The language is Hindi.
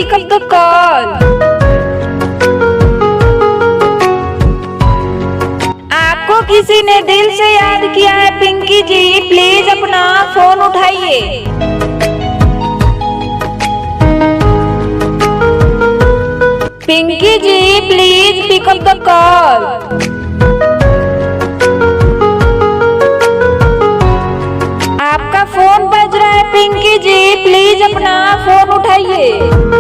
pick up the call. आपको किसी ने दिल से याद किया है पिंकी जी, प्लीज अपना फोन उठाइए। Pinky ji please pick up the call. आपका फोन बज रहा है पिंकी जी, प्लीज अपना फोन उठाइए।